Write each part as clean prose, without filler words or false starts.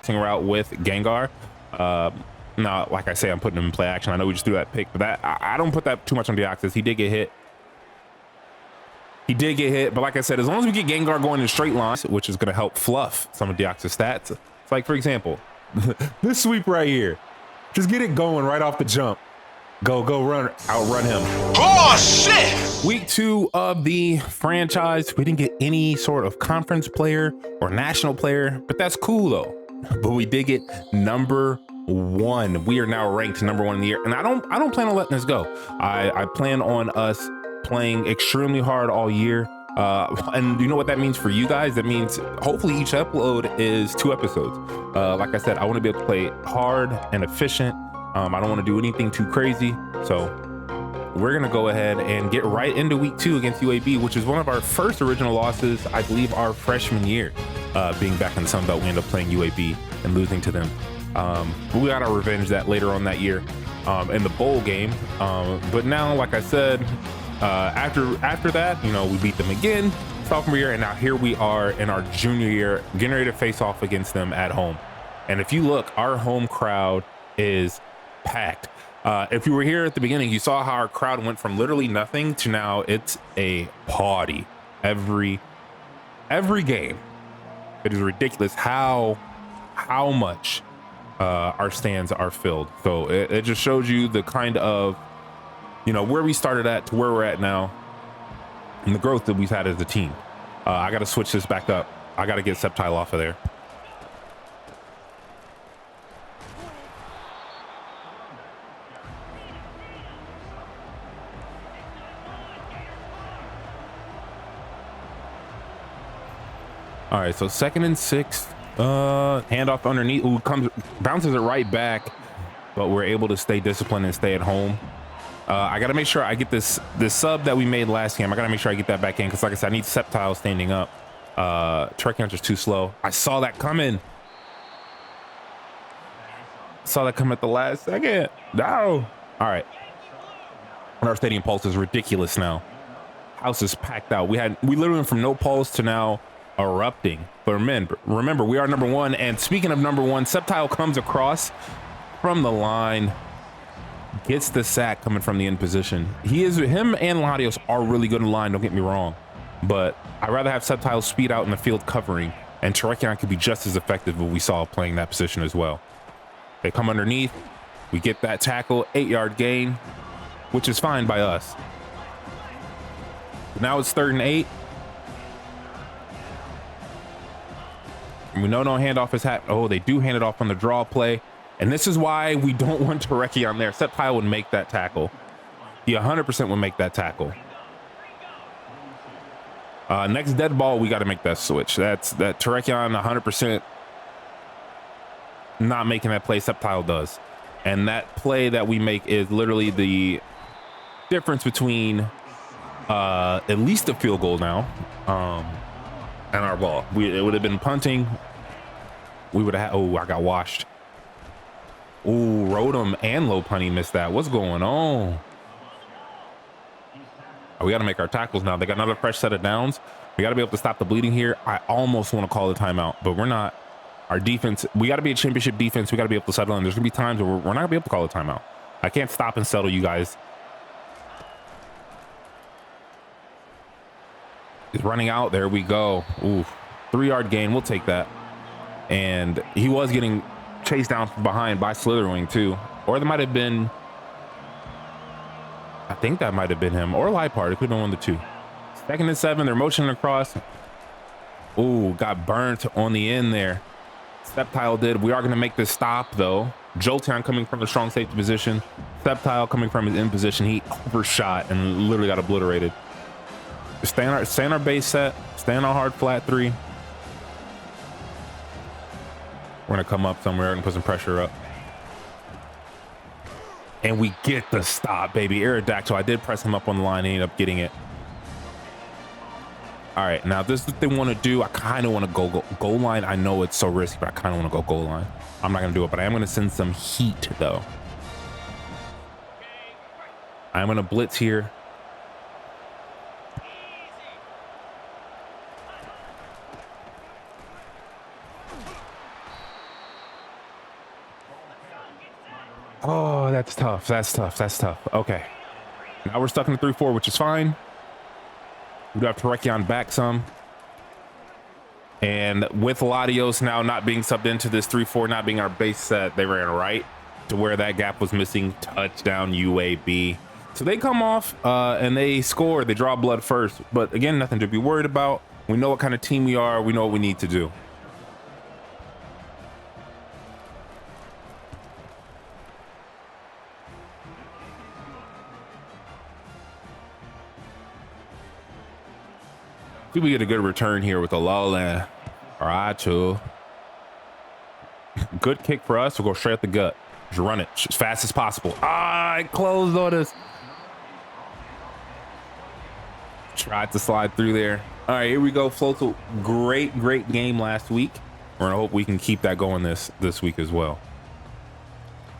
route with Gengar. Now, like I say, I'm putting him in play action. I know we just threw that pick, but that I don't put that too much on Deoxys. He did get hit. He did get hit, but like I said, as long as we get Gengar going in straight lines, which is going to help fluff some of Deoxys stats. It's like, for example, this sweep right here. Just get it going right off the jump. Go run, outrun him. Oh, shit! Week 2 of the franchise. We didn't get any sort of conference player or national player, but that's cool though. But we did get number 1. We are now ranked number 1 in the year, and I don't plan on letting this go. I plan on us playing extremely hard all year. And you know what that means for you guys? That means hopefully each upload is 2 episodes. Like I said, I want to be able to play hard and efficient. I don't want to do anything too crazy. So we're going to go ahead and get right into week 2 against UAB, which is one of our first original losses, I believe, our freshman year. Being back in the Sun Belt, we ended up playing UAB and losing to them. But we got our revenge that later on that year in the bowl game. But now, like I said, after that, you know, we beat them again sophomore year, and now here we are in our junior year, getting ready to face off against them at home. And if you look, our home crowd is packed. If you were here at the beginning, you saw how our crowd went from literally nothing to now it's a party every game. It is ridiculous how much our stands are filled. So it just shows you the kind of, you know, where we started at to where we're at now and the growth that we've had as a team. I got to switch this back up. I got to get Sceptile off of there. All right, so 2nd and 6, handoff underneath. Ooh, bounces it right back, but we're able to stay disciplined and stay at home. I got to make sure I get this sub that we made last game. I got to make sure I get that back in because, like I said, I need Sceptile standing up. Trekkion's just too slow. I saw that coming. Saw that come at the last second. No. All right. And our stadium pulse is ridiculous now. House is packed out. We literally went from no pulse to now erupting. But remember, we are number 1. And speaking of number 1, Sceptile comes across from the line, gets the sack coming from the end position. Him and Latios are really good in line, don't get me wrong, but I'd rather have Sceptile speed out in the field covering, and Trekkion could be just as effective as we saw playing that position as well. They come underneath, we get that tackle, 8-yard gain, which is fine by us. Now it's 3rd and 8. We know no handoff is happening. Oh, they do hand it off on the draw play. And this is why we don't want Trekkion there. Sceptile would make that tackle. He 100% would make that tackle. Next dead ball, we got to make that switch. That Trekkion 100% not making that play. Sceptile does. And that play that we make is literally the difference between at least a field goal now and our ball. It would have been punting. We would have had, oh, I got washed. Ooh, Rodham and Low Punny missed that. What's going on? Oh, we got to make our tackles now. They got another fresh set of downs. We got to be able to stop the bleeding here. I almost want to call the timeout, but we're not. Our defense, we got to be a championship defense. We got to be able to settle in. There's going to be times where we're not going to be able to call a timeout. I can't stop and settle you guys. He's running out. There we go. Ooh, 3-yard gain. We'll take that. And he was getting chased down from behind by Slitherwing too, or there might have been, I think that might have been him or Lipard. It could have been one of the two. 2nd and 7, they're motioning across. Ooh, got burnt on the end there. Sceptile did. We are going to make this stop though. Jolteon coming from the strong safety position. Sceptile coming from his end position. He overshot and literally got obliterated. Stay on our base set. Stay on our hard flat 3. We're going to come up somewhere and put some pressure up. And we get the stop, baby. Aerodactyl. I did press him up on the line and ended up getting it. All right, now this is what they want to do. I kind of want to go goal line. I know it's so risky, but I kind of want to go goal line. I'm not going to do it, but I am going to send some heat, though. I'm going to blitz here. Oh, that's tough. That's tough. That's tough. Okay. Now we're stuck in the 3-4, which is fine. We do have Terekion back some. And with Latios now not being subbed into this 3-4, not being our base set, they ran right to where that gap was missing. Touchdown UAB. So they come off and they score. They draw blood first. But again, nothing to be worried about. We know what kind of team we are. We know what we need to do. See if we get a good return here with a BALLIN. All right, too. Good kick for us. We'll go straight up the gut. Just run it as fast as possible. Ah, it closed on us. Tried to slide through there. All right, here we go. Floatal, great game last week. We're gonna hope we can keep that going this week as well.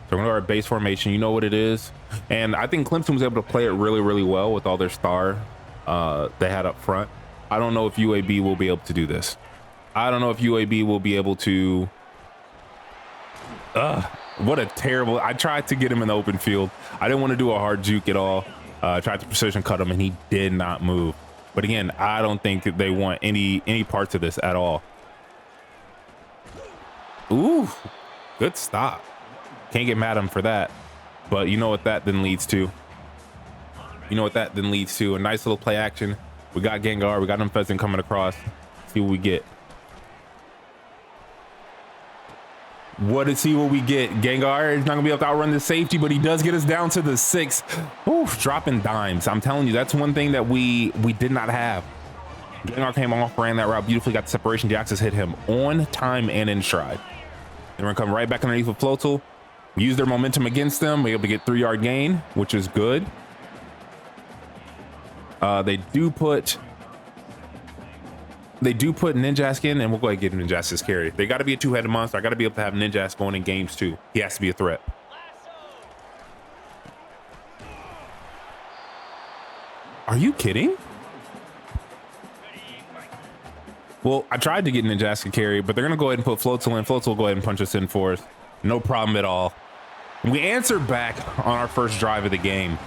So we're gonna go our base formation. You know what it is. And I think Clemson was able to play it really well with all their star they had up front. I don't know if UAB will be able to do this. I don't know if UAB will be able to. What a terrible. I tried to get him in the open field. I didn't want to do a hard juke at all. Tried to precision cut him and he did not move. But again, I don't think that they want any parts of this at all. Ooh, good stop. Can't get mad at him for that. But you know what that then leads to? You know what that then leads to? A nice little play action. We got Gengar. We got him Pheasant coming across. See what we get. What we get? Gengar is not gonna be able to outrun the safety, but he does get us down to the 6. Oof, dropping dimes. I'm telling you, that's one thing that we did not have. Gengar came off, ran that route beautifully, got the separation. Deoxys hit him on time and in stride. And we're gonna come right back underneath with Floatal. Use their momentum against them. We're able to get 3-yard gain, which is good. They do put Ninjask in, and we'll go ahead and get Ninjask's carry. They got to be a 2-headed monster. I got to be able to have Ninjask going in games too. He has to be a threat. Are you kidding? Well, I tried to get Ninjask to carry, but they're going to go ahead and put Floatzel in. Floatzel will go ahead and punch us in for us. No problem at all. We answered back on our first drive of the game.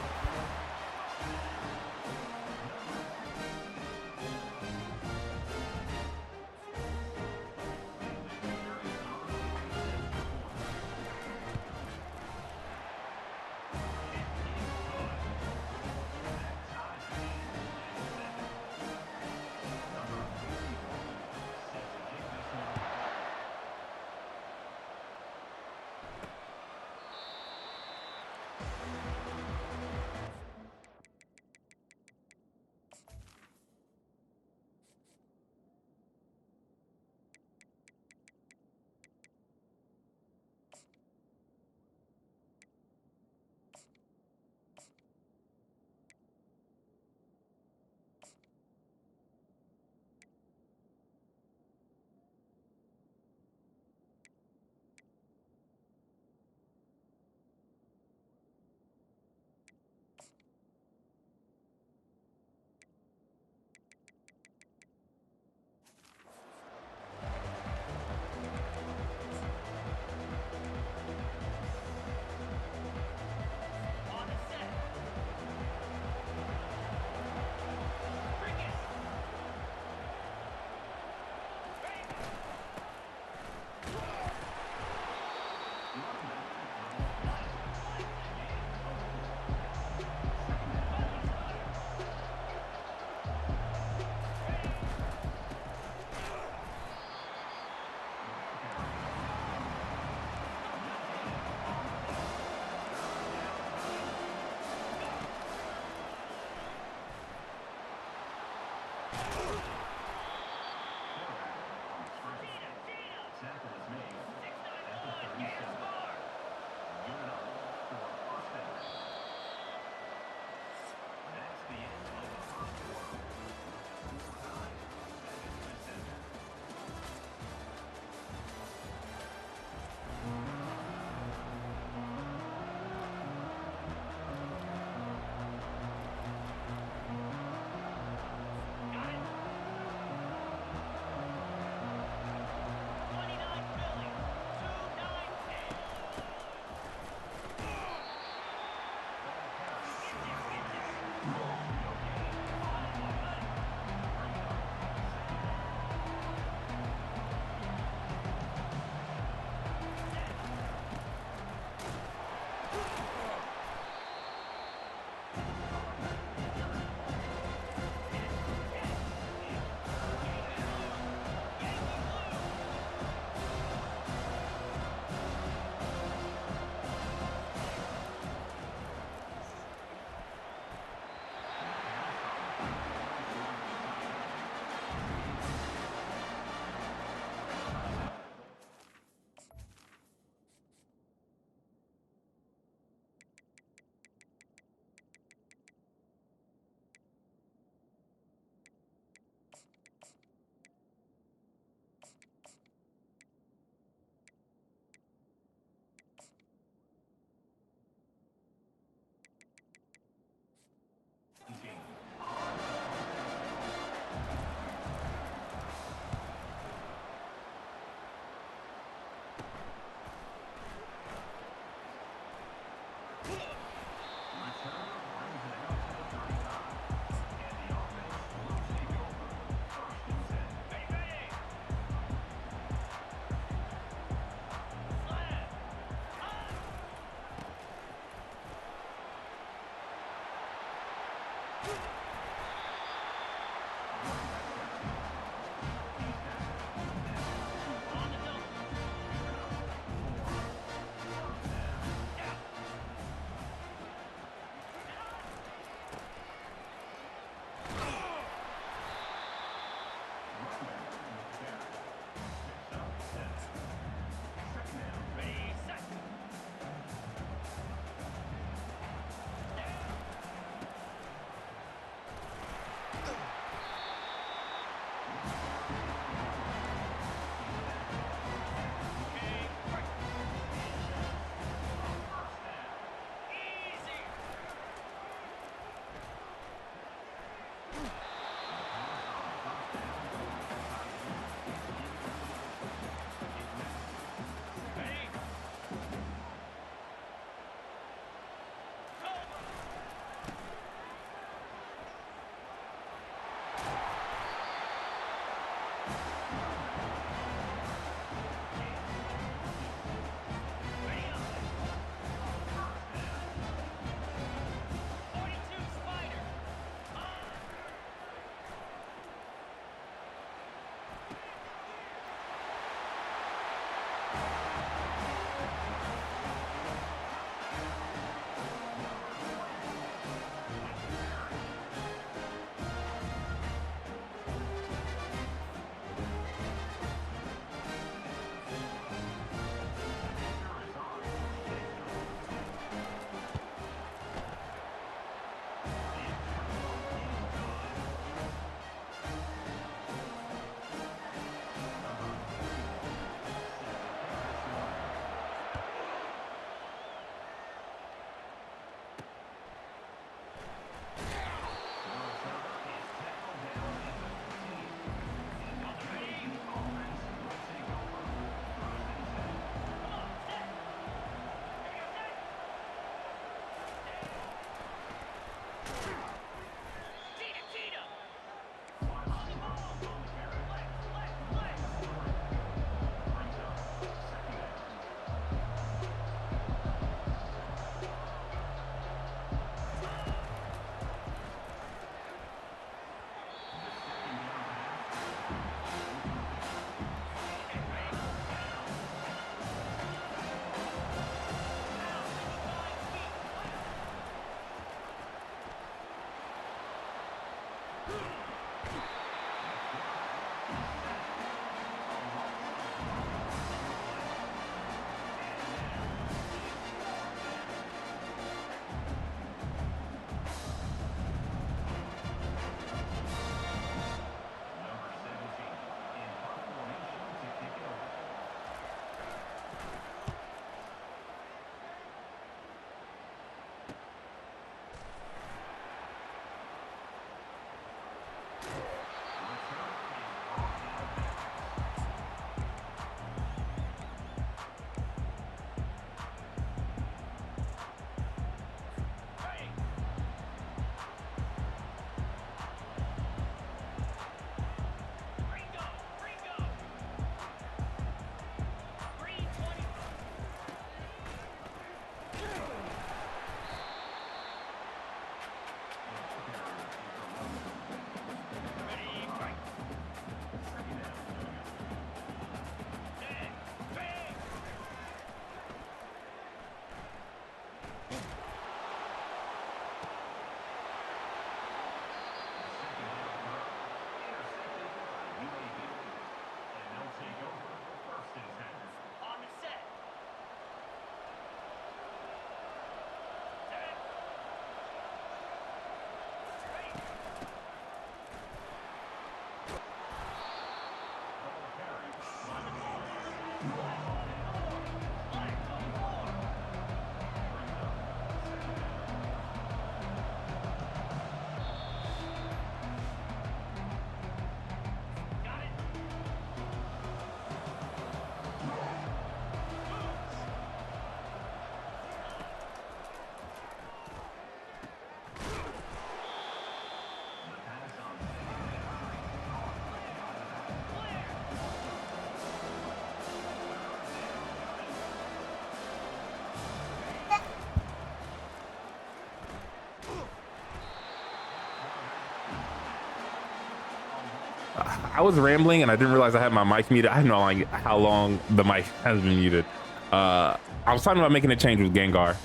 I was rambling and I didn't realize I had my mic muted. I don't know like how long the mic has been muted. I was talking about making a change with Gengar.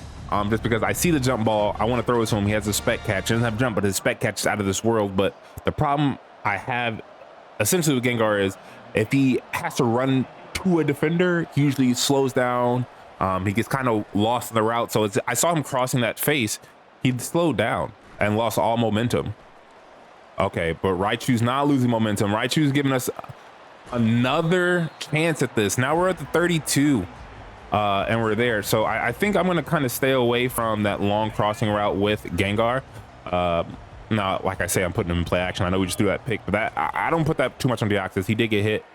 Just because I see the jump ball, I want to throw it to him. He has a spec catch. He doesn't have jump, but his spec catch is out of this world. But the problem I have essentially with Gengar is if he has to run to a defender, he usually slows down. He gets kind of lost in the route. So I saw him crossing that face. He slowed down and lost all momentum. Okay, but Raichu's not losing momentum. Raichu's giving us another chance at this. Now we're at the 32 and we're there. So I think I'm going to kind of stay away from that long crossing route with Gengar. Now, like I say, I'm putting him in play action. I know we just threw that pick, but that I don't put that too much on Deoxys. He did get hit.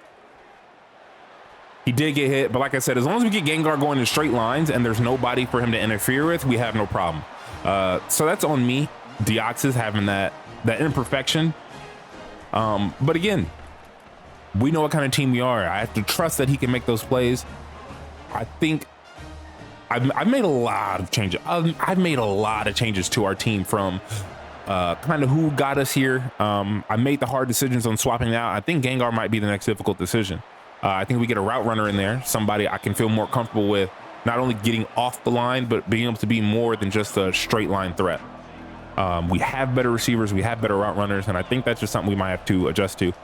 He did get hit, but like I said, as long as we get Gengar going in straight lines and there's nobody for him to interfere with, we have no problem. So that's on me. Deoxys having that imperfection. But again, we know what kind of team we are. I have to trust that he can make those plays. I think I've made a lot of changes. I've made a lot of changes to our team from kind of who got us here. I made the hard decisions on swapping out. I think Gengar might be the next difficult decision. I think we get a route runner in there, somebody I can feel more comfortable with, not only getting off the line, but being able to be more than just a straight line threat. We have better receivers, we have better route runners, and I think that's just something we might have to adjust to.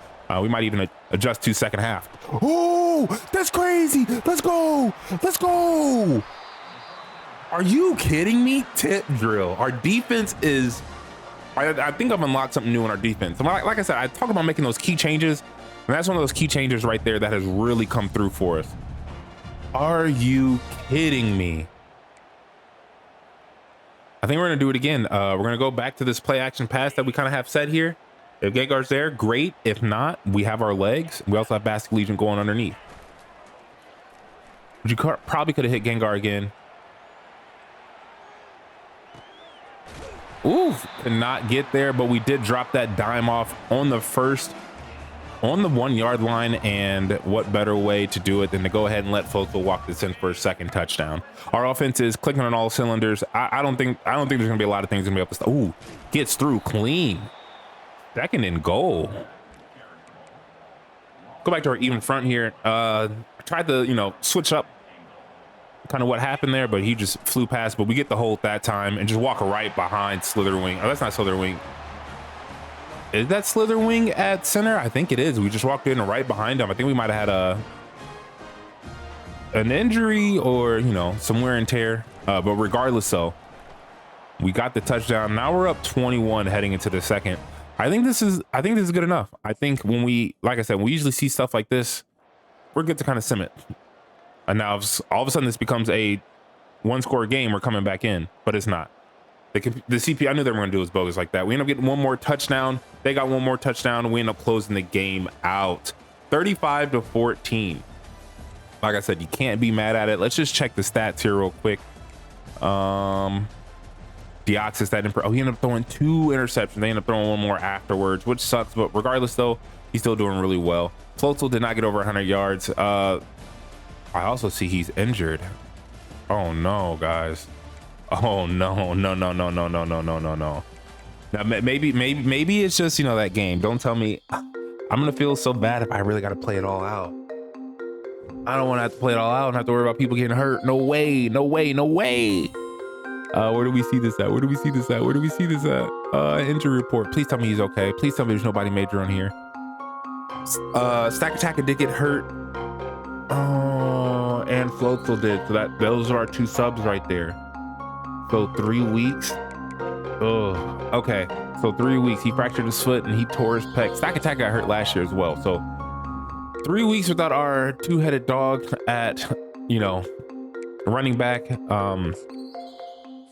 We might even adjust to second half. Oh, that's crazy. Let's go. Let's go. Are you kidding me? Tip drill. Our defense is, I think I've unlocked something new in our defense. Like I said, I talk about making those key changes, and that's one of those key changes right there that has really come through for us. Are you kidding me? I think we're going to do it again. We're going to go back to this play action pass that we kind of have set here. If Gengar's there, great. If not, we have our legs. We also have Basket Legion going underneath. But you probably could have hit Gengar again. Ooh, could not get there, but we did drop that dime off on the 1 yard line, and what better way to do it than to go ahead and let Floatzel walk this in for a second touchdown. Our offense is clicking on all cylinders. I don't think there's gonna be a lot of things gonna be able to. Ooh, gets through clean. Second and goal. Go back to our even front here. I tried to switch up kind of what happened there, but he just flew past. But we get the hold that time and just walk right behind Slitherwing. Oh, that's not Slitherwing. Is that Slitherwing at center? I think it is. We just walked in right behind him. I think we might have had an injury or some wear and tear. But regardless, so we got the touchdown. Now we're up 21 heading into the second. I think this is good enough. I think when like I said, we usually see stuff like this, we're good to kind of sim it. And now all of a sudden this becomes a 1-score game, we're coming back in, but it's not. The CP, I knew they were going to do was bogus like that. We end up getting one more touchdown. They got one more touchdown. We end up closing the game out 35-14. Like I said, you can't be mad at it. Let's just check the stats here real quick. Deoxys, he ended up throwing 2 interceptions. They ended up throwing one more afterwards, which sucks. But regardless, though, he's still doing really well. Floatzel did not get over 100 yards. I also see he's injured. Oh no, guys. Oh no. Now maybe it's just that game. Don't tell me. I'm gonna feel so bad if I really got to play it all out. I don't want to have to play it all out and have to worry about people getting hurt. No way. Where do we see this at? Injury report. Please tell me he's okay. Please tell me there's nobody major on here. Stack Attacker did get hurt. Oh, and Floatzel did. So those are our 2 subs right there. So 3 weeks. Oh, okay. So 3 weeks. He fractured his foot and he tore his pec. Stack Attack got hurt last year as well. So 3 weeks without our 2-headed dog at running back.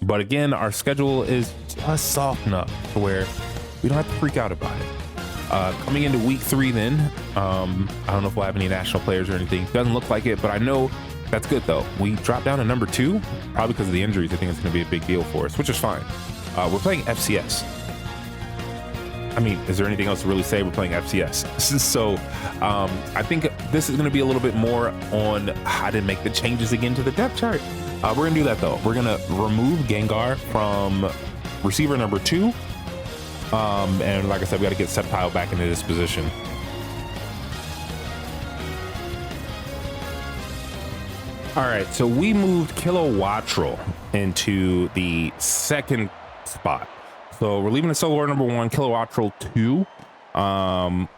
But again, our schedule is just soft enough to where we don't have to freak out about it. Coming into week 3 then, I don't know if we'll have any national players or anything. Doesn't look like it, but I know that's good though. We dropped down to number 2, probably because of the injuries. I think it's gonna be a big deal for us, which is fine. We're playing FCS. I mean, is there anything else to really say? We're playing FCS. So I think this is gonna be a little bit more on how to make the changes again to the depth chart. We're gonna do that though. We're gonna remove Gengar from receiver number 2. And like I said, we got to get Sceptile back into this position. All right, so we moved Kilowattrel into the second spot. So we're leaving the solo number 1, Kilowattrel 2. I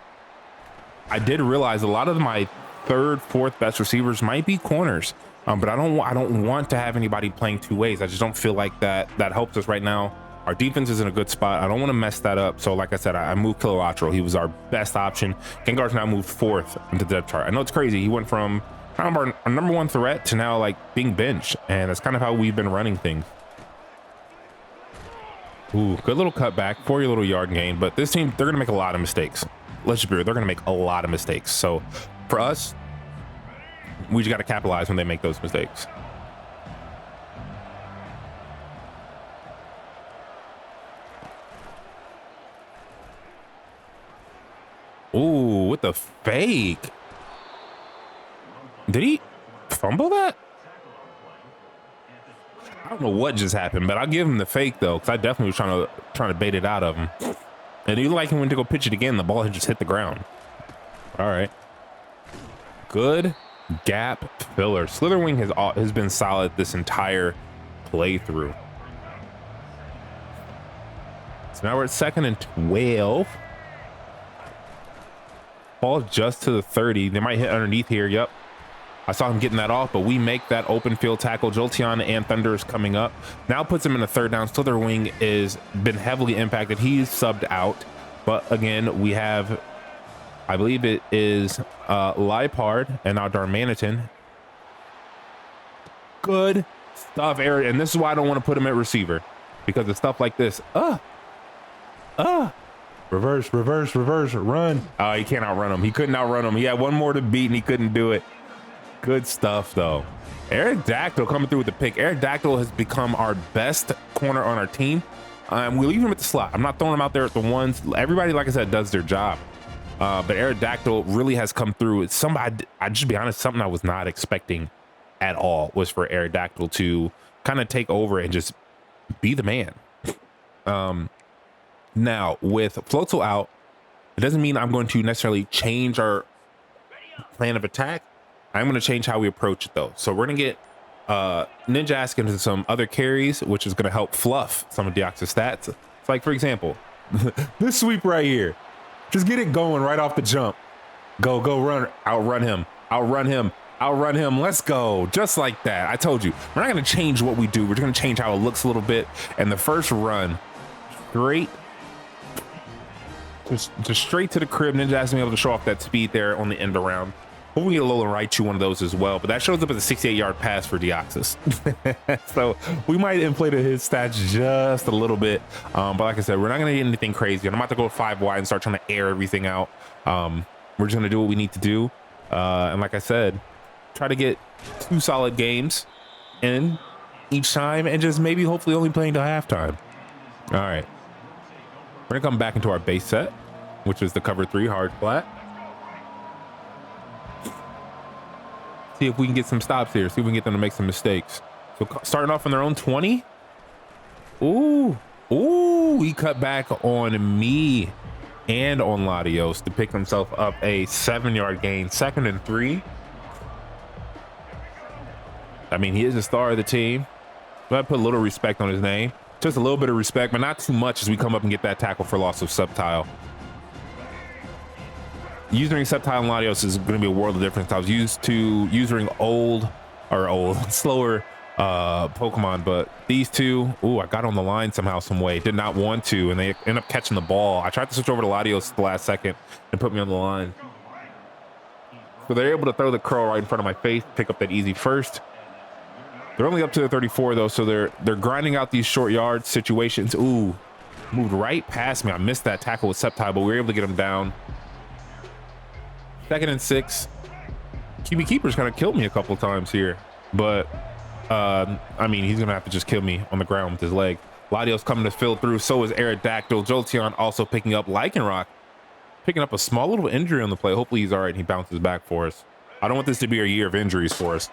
did realize a lot of my third, fourth best receivers might be corners, but I don't want to have anybody playing two ways. I just don't feel like that helps us right now. Our defense is in a good spot. I don't want to mess that up. So like I said, I moved Kilowattrel. He was our best option. Gengar's now moved 4th into the depth chart. I know it's crazy. He went from kind of our number 1 threat to now like being benched, and that's kind of how we've been running things. Ooh, good little cutback for your little yard gain, but this team, they're gonna make a lot of mistakes. Let's just be real, they're gonna make a lot of mistakes. So for us, we just gotta capitalize when they make those mistakes. Ooh, with the fake. Did he fumble that? I don't know what just happened, but I'll give him the fake though, because I definitely was trying to bait it out of him. And he like him when to go pitch it again, the ball had just hit the ground. All right. Good gap filler. Slitherwing has been solid this entire playthrough. So now we're at 2nd and 12. Ball just to the 30. They might hit underneath here. Yep. I saw him getting that off, but we make that open field tackle. Jolteon and Thunder is coming up. Now puts him in a 3rd down. Slitherwing is been heavily impacted. He's subbed out. But again, we have, I believe it is Lipard and now Darmanitan. Good stuff, Eric. And this is why I don't want to put him at receiver, because of stuff like this. Reverse, run. Oh, he can't outrun him. He couldn't outrun him. He had one more to beat and he couldn't do it. Good stuff though. Aerodactyl coming through with the pick. Aerodactyl has become our best corner on our team. We leave him at the slot. I'm not throwing him out there at the ones. Everybody, like I said, does their job. But Aerodactyl really has come through. It's somebody, I just be honest, something I was not expecting at all was for Aerodactyl to kind of take over and just be the man. Now with Floatzel out, it doesn't mean I'm going to necessarily change our plan of attack. I'm going to change how we approach it though. So we're going to get Ninja Ask into some other carries, which is going to help fluff some of Deoxys stats. It's like, for example, this sweep right here. Just get it going right off the jump. Go, run, outrun him. Let's go. Just like that. I told you, we're not going to change what we do. We're just going to change how it looks a little bit. And the first run, just straight to the crib. Ninja Ask me able to show off that speed there on the end around. Hopefully get a Lola Raichu one of those as well, but that shows up as a 68-yard pass for Deoxys. So we might inflate his stats just a little bit, but like I said, we're not going to get anything crazy. I'm about to go 5 wide and start trying to air everything out. We're just going to do what we need to do, and like I said, try to get 2 solid games in each time, and just maybe hopefully only playing till halftime. All right, we're going to come back into our base set, which is the cover 3 hard flat. See if we can get some stops here. See if we can get them to make some mistakes. So starting off on their own 20. Ooh, he cut back on me and on Latios to pick himself up a 7-yard gain. 2nd and 3. I mean, he is the star of the team. So I put a little respect on his name. Just a little bit of respect, but not too much as we come up and get that tackle for loss of Subtile. Using Sceptile and Latios is going to be a world of difference. I was used to using slower Pokemon, but these two, I got on the line somehow, some way. Did not want to, and they end up catching the ball. I tried to switch over to Latios at the last second and put me on the line. So they're able to throw the curl right in front of my face, pick up that easy first. They're only up to the 34 though, so they're grinding out these short yard situations. Ooh, moved right past me. I missed that tackle with Sceptile, but we were able to get him down. 2nd and 6. QB Keeper's kind of killed me a couple times here, but I mean, he's gonna have to just kill me on the ground with his leg. Latios coming to fill through. So is Aerodactyl. Jolteon also picking up Lycanroc, picking up a small little injury on the play. Hopefully he's all right and he bounces back for us. I don't want this to be a year of injuries for us.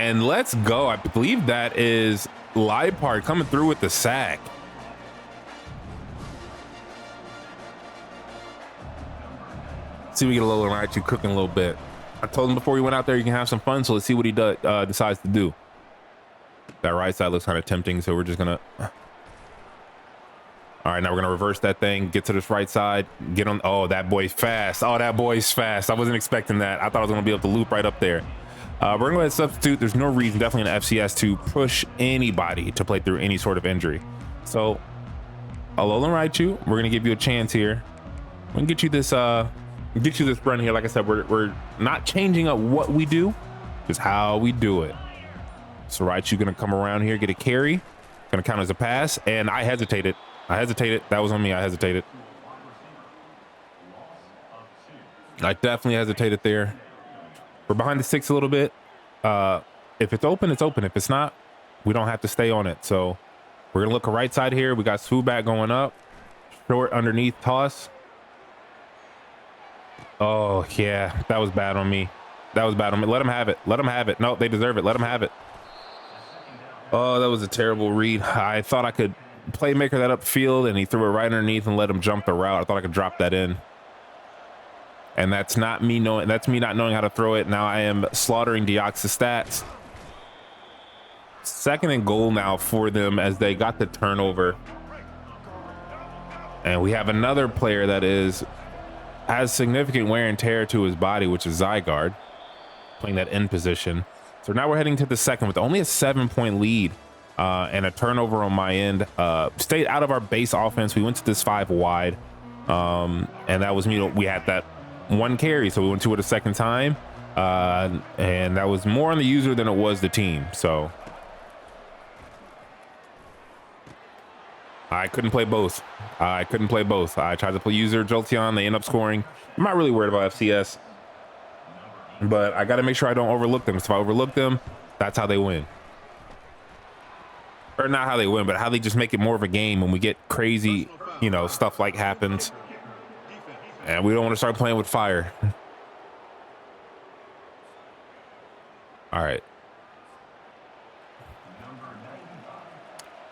And let's go. I believe that is Lipard coming through with the sack. See, we get a little Raichu cooking a little bit. I told him before he went out there, you can have some fun. So let's see what he decides to do. That right side looks kind of tempting. So we're just going to. All right, now we're going to reverse that thing. Get to this right side. Get on. Oh, that boy's fast. Oh, that boy's fast. I wasn't expecting that. I thought I was going to be able to loop right up there. We're going to go ahead and substitute. There's no reason, definitely in FCS, to push anybody to play through any sort of injury. So, Alolan Raichu, we're going to give you a chance here. We're going to get you this run here. Like I said, we're not changing up what we do, just how we do it. So Raichu going to come around here, get a carry. Going to count as a pass, and I hesitated. That was on me. I hesitated. I definitely hesitated there. We're behind the 6 a little bit. If it's open, it's open. If it's not, we don't have to stay on it. So we're going to look right side here. We got Swoobat going up. Short underneath toss. Oh, yeah. That was bad on me. Let him have it. No, they deserve it. Let him have it. Oh, that was a terrible read. I thought I could playmaker that upfield, and he threw it right underneath and let him jump the route. I thought I could drop that in. And that's not me knowing. That's me not knowing how to throw it. Now I am slaughtering Deoxys stats. 2nd and goal now for them as they got the turnover. And we have another player that has significant wear and tear to his body, which is Zygarde, playing that end position. So now we're heading to the 2nd with only a 7-point lead and a turnover on my end. Stayed out of our base offense. We went to this 5 wide, and that was me. We had that 1 carry, so we went to it a 2nd time, and that was more on the user than it was the team. So I couldn't play both. I tried to play user Jolteon. They end up scoring. I'm not really worried about FCS, but I got to make sure I don't overlook them. If I overlook them, that's how they win. Or not how they win, but how they just make it more of a game when we get crazy, stuff like happens. And we don't want to start playing with fire. All right.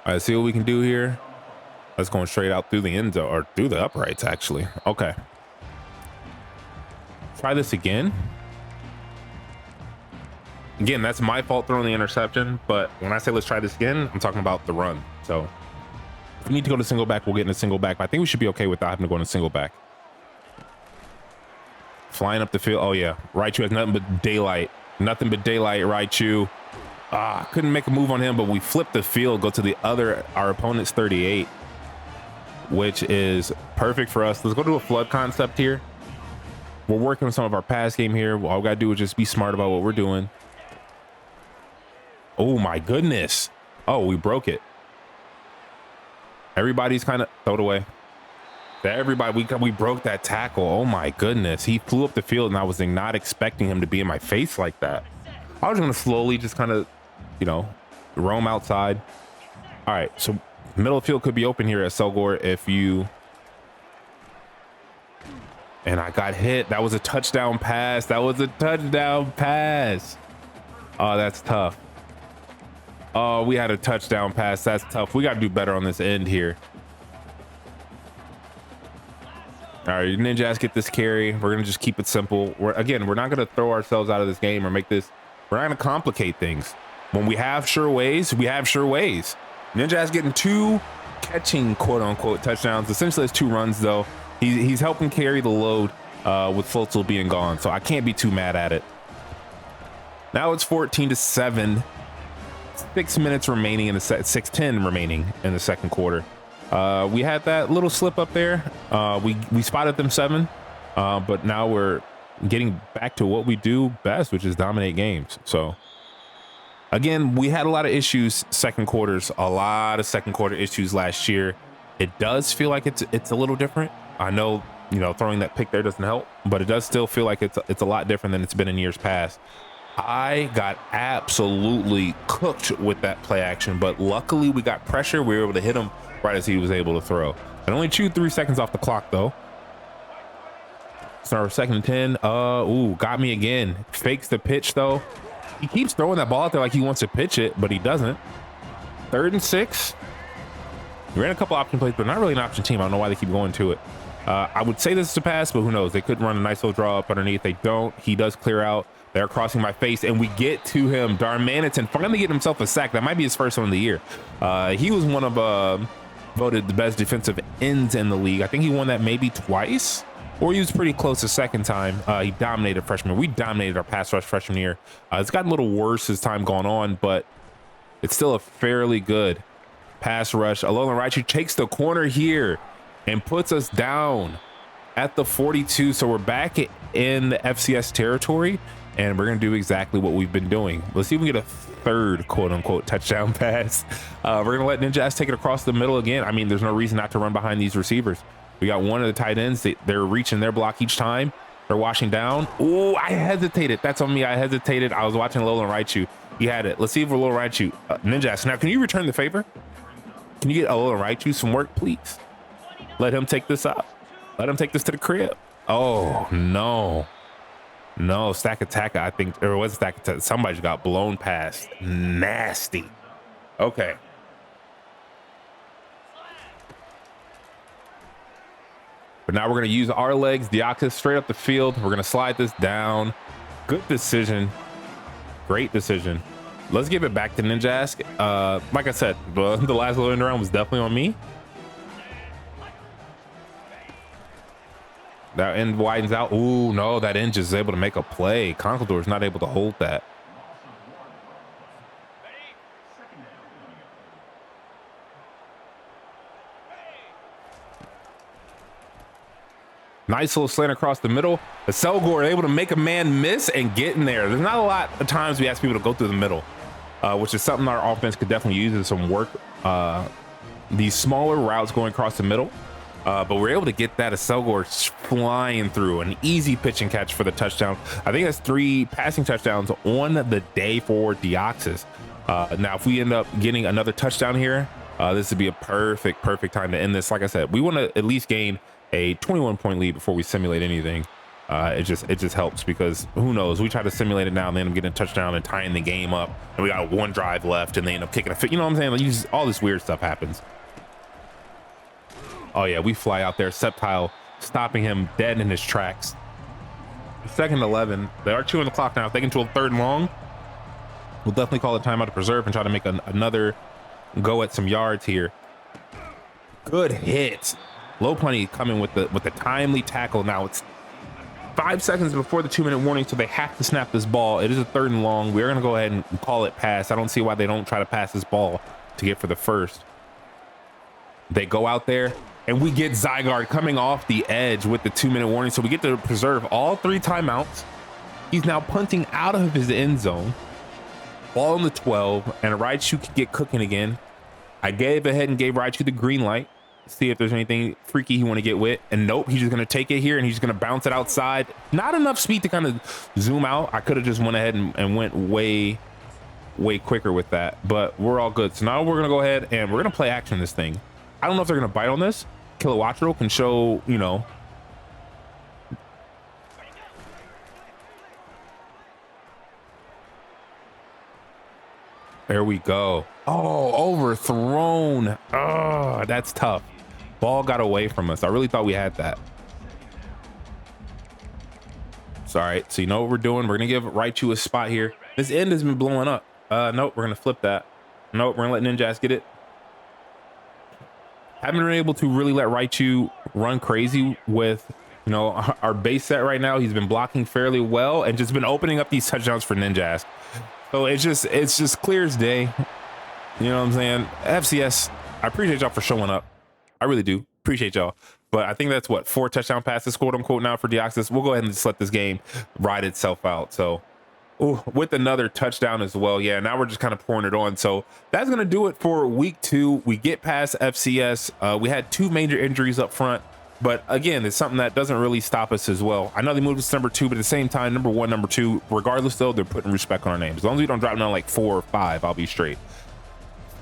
All right, see what we can do here. Let's go straight out through the end zone, or through the uprights, actually. Okay. Try this again. Again, that's my fault throwing the interception, but when I say let's try this again, I'm talking about the run. So if we need to go to single back, we'll get in a single back, but I think we should be okay without having to go in a single back. Flying up the field. Oh, yeah. Raichu has nothing but daylight. Nothing but daylight, Raichu. Couldn't make a move on him, but we flipped the field, go to our opponent's 38, which is perfect for us. Let's go to a flood concept here. We're working on some of our pass game here. All we got to do is just be smart about what we're doing. Oh, my goodness. Oh, we broke it. Everybody's kind of throw it away. We broke that tackle. Oh my goodness, he flew up the field and I was not expecting him to be in my face like that. I was going to slowly just kind of roam outside. All right, so middle of the field could be open here at Selgor if you, and I got hit. That was a touchdown pass. Oh, that's tough. Oh, we had a touchdown pass. That's tough. We got to do better on this end here. All right, Ninjas get this carry. We're going to just keep it simple. We're not going to throw ourselves out of this game or we're not going to complicate things. When we have sure ways, we have sure ways. Ninjas getting 2 catching quote unquote touchdowns. Essentially it's 2 runs though. He's helping carry the load with Floatzel being gone. So I can't be too mad at it. Now it's 14-7. 6 minutes remaining in the 6:10 remaining in the 2nd quarter. We had that little slip up there. We spotted them 7, but now we're getting back to what we do best, which is dominate games. So again, we had a lot of issues a lot of second quarter issues last year. It does feel like it's a little different. I know, throwing that pick there doesn't help, but it does still feel like it's a lot different than it's been in years past. I got absolutely cooked with that play action, but luckily we got pressure. We were able to hit him right as he was able to throw. I only chewed 3 seconds off the clock though. So our 2nd and 10. Got me again. Fakes the pitch though. He keeps throwing that ball out there like he wants to pitch it, but he doesn't. 3rd and 6. We ran a couple option plays, but not really an option team. I don't know why they keep going to it. I would say this is a pass, but who knows? They could run a nice little draw up underneath. They don't. He does clear out. They're crossing my face, and we get to him. Darmanitan finally getting himself a sack. That might be his first one of the year. He was one of voted the best defensive ends in the league. I think he won that maybe twice, or he was pretty close the second time. He dominated freshman. We dominated our pass rush freshman year. It's gotten a little worse as time gone on, but it's still a fairly good pass rush. Alolan Raichu takes the corner here and puts us down at the 42. So we're back in the FCS territory, and we're going to do exactly what we've been doing. Let's see if we can get a third quote unquote touchdown pass. We're going to let Ninjas take it across the middle again. I mean, there's no reason not to run behind these receivers. We got one of the tight ends. They're reaching their block each time. They're washing down. Oh, I hesitated. That's on me. I hesitated. I was watching Alolan Raichu. He had it. Let's see if Alolan Raichu. Ninjas, now can you return the favor? Can you get Alolan Raichu some work, please? Let him take this up. Let him take this to the crib. Oh, no. No, Stack Attack, I think, or was Stack Attack? Somebody got blown past. Nasty. Okay. But now we're going to use our legs. Deoxys straight up the field. We're going to slide this down. Good decision. Great decision. Let's give it back to Ninjask. Like I said, the last little end around was definitely on me. That end widens out. Ooh, no, that end just is able to make a play. Conkeldurr is not able to hold that. Nice little slant across the middle. The Selgor able to make a man miss and get in there. There's not a lot of times we ask people to go through the middle, which is something our offense could definitely use as some work. These smaller routes going across the middle. But we're able to get that Selgor flying through. An easy pitch and catch for the touchdown. I think that's 3 passing touchdowns on the day for Deoxys. Now, if we end up getting another touchdown here, this would be a perfect time to end this. Like I said, we want to at least gain a 21-point lead before we simulate anything. It just helps, because who knows, we try to simulate it now and then I'm getting a touchdown and tying the game up, and we got 1 drive left and they end up kicking a fit. You know what I'm saying? Like, all this weird stuff happens. Oh yeah, we fly out there. Sceptile stopping him dead in his tracks. 2nd and 11. They are chewing the clock now. If they can to a 3rd and long, we'll definitely call it timeout to preserve and try to make another go at some yards here. Good hit. Low Punny coming with the timely tackle. Now it's 5 seconds before the 2-minute warning, so they have to snap this ball. It is a 3rd and long. We're going to go ahead and call it pass. I don't see why they don't try to pass this ball to get for the first. They go out there, and we get Zygarde coming off the edge with the 2-minute warning, so we get to preserve all 3 timeouts. He's now punting out of his end zone. Ball on the 12, and Raichu can get cooking again. I gave ahead and gave Raichu the green light. See if there's anything freaky he want to get with, and nope, he's just going to take it here and he's going to bounce it outside. Not enough speed to kind of zoom out. I could have just went ahead and went way quicker with that, but we're all good. So now we're going to go ahead and we're going to play action this thing. I don't know if they're going to bite on this. Kilowattrel can show, you know, there we go. Oh, overthrown. Oh, that's tough. Ball got away from us. I really thought we had that. It's all right. So you know what we're doing? We're going to give Raichu a spot here. This end has been blowing up. Nope, we're going to flip that. Nope, we're going to let Ninjas get it. Haven't been able to really let Raichu run crazy with, you know, our base set right now. He's been blocking fairly well and just been opening up these touchdowns for Ninjas. So it's just clear as day. You know what I'm saying? FCS, I appreciate y'all for showing up. I really do appreciate y'all. But I think that's what, 4 touchdown passes, quote unquote, now for Deoxys. We'll go ahead and just let this game ride itself out. So, ooh, with another touchdown as well. Yeah, now we're just kind of pouring it on. So that's going to do it for week 2. We get past FCS. We had 2 major injuries up front. But again, it's something that doesn't really stop us as well. I know they moved us to number 2, but at the same time, number 1, number 2, regardless though, they're putting respect on our names. As long as we don't drop down like 4 or 5, I'll be straight.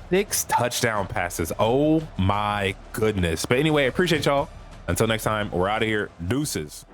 6 touchdown passes. Oh my goodness. But anyway, I appreciate y'all. Until next time, we're out of here. Deuces.